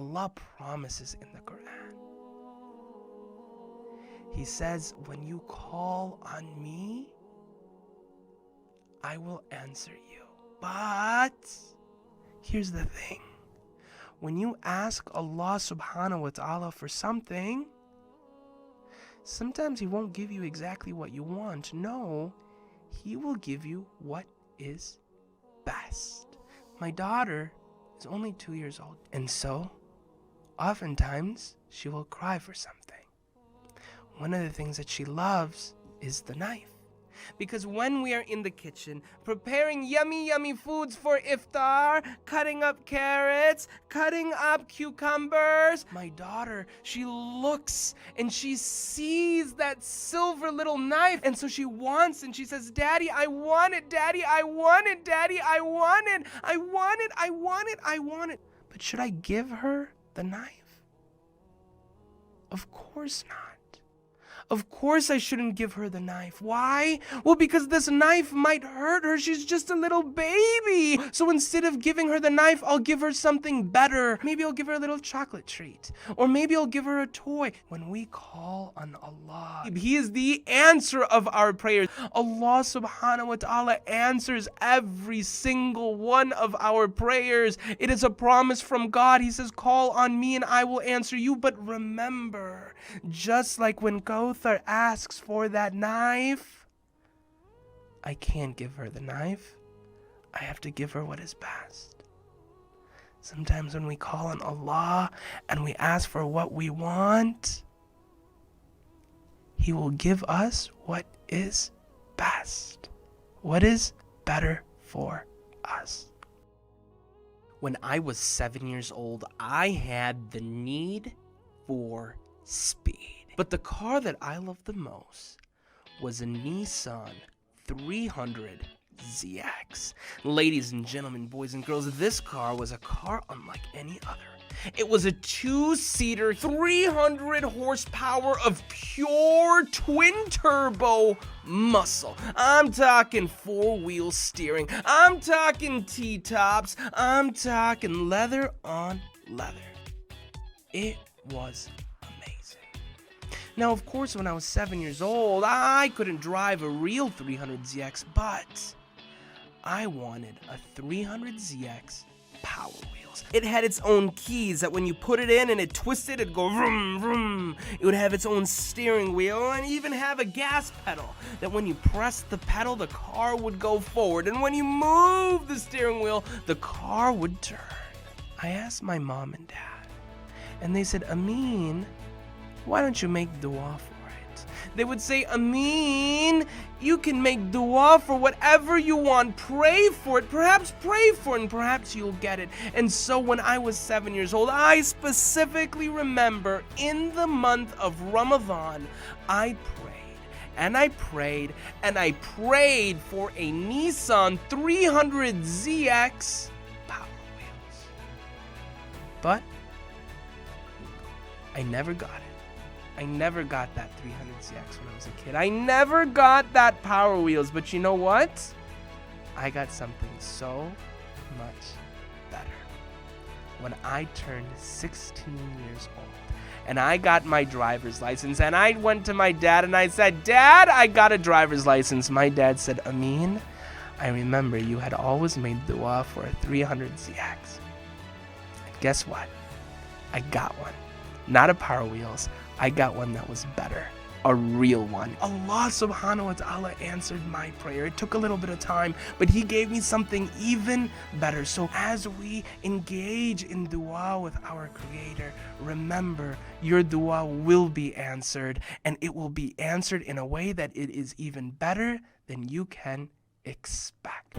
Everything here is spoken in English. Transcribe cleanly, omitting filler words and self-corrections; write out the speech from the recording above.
Allah promises in the Quran. He says, when you call on me, I will answer you. But here's the thing. When you ask Allah subhanahu wa ta'ala for something, sometimes He won't give you exactly what you want. No, He will give you what is best. My daughter is only 2 years old, and so oftentimes she will cry for something. One of the things that she loves is the knife. Because when we are in the kitchen, preparing yummy, yummy foods for iftar, cutting up carrots, cutting up cucumbers, my daughter, she looks and she sees that silver little knife. And so she wants and she says, Daddy, I want it. Daddy, I want it. Daddy, I want it. I want it. I want it. I want it. But should I give her the knife? Of course not. Of course I shouldn't give her the knife. Why? Well, because this knife might hurt her. She's just a little baby. So instead of giving her the knife, I'll give her something better. Maybe I'll give her a little chocolate treat. Or maybe I'll give her a toy. When we call on Allah, He is the answer of our prayers. Allah subhanahu wa ta'ala answers every single one of our prayers. It is a promise from God. He says, call on me and I will answer you. But remember, just like when Kauthar asks for that knife, I can't give her the knife. I have to give her what is best. Sometimes when we call on Allah and we ask for what we want, He will give us what is best, what is better for us. When I was 7 years old, I had the need for speed. But the car that I loved the most was a Nissan 300ZX. Ladies and gentlemen, boys and girls, this car was a car unlike any other. It was a 2-seater, 300 horsepower of pure twin-turbo muscle. I'm talking 4-wheel steering. I'm talking T-tops. I'm talking leather on leather. It was Now, of course, when I was 7 years old, I couldn't drive a real 300ZX, but I wanted a 300ZX Power Wheels. It had its own keys that when you put it in and it twisted, it'd go vroom, vroom. It would have its own steering wheel and even have a gas pedal that when you pressed the pedal, the car would go forward. And when you moved the steering wheel, the car would turn. I asked my mom and dad, and they said, Amin, why don't you make dua for it? They would say, Amin, you can make dua for whatever you want. Pray for it. Perhaps pray for it and perhaps you'll get it. And so when I was 7 years old, I specifically remember in the month of Ramadan, I prayed and I prayed and I prayed for a Nissan 300ZX Power Wheels. But I never got it. I never got that 300ZX when I was a kid. I never got that Power Wheels, but you know what? I got something so much better. When I turned 16 years old and I got my driver's license and I went to my dad and I said, Dad, I got a driver's license. My dad said, Amin, I remember you had always made dua for a 300ZX. And guess what? I got one. Not a Power Wheels. I got one that was better. A real one. Allah subhanahu wa ta'ala answered my prayer. It took a little bit of time, but He gave me something even better. So as we engage in dua with our Creator, remember your dua will be answered, and it will be answered in a way that it is even better than you can expect.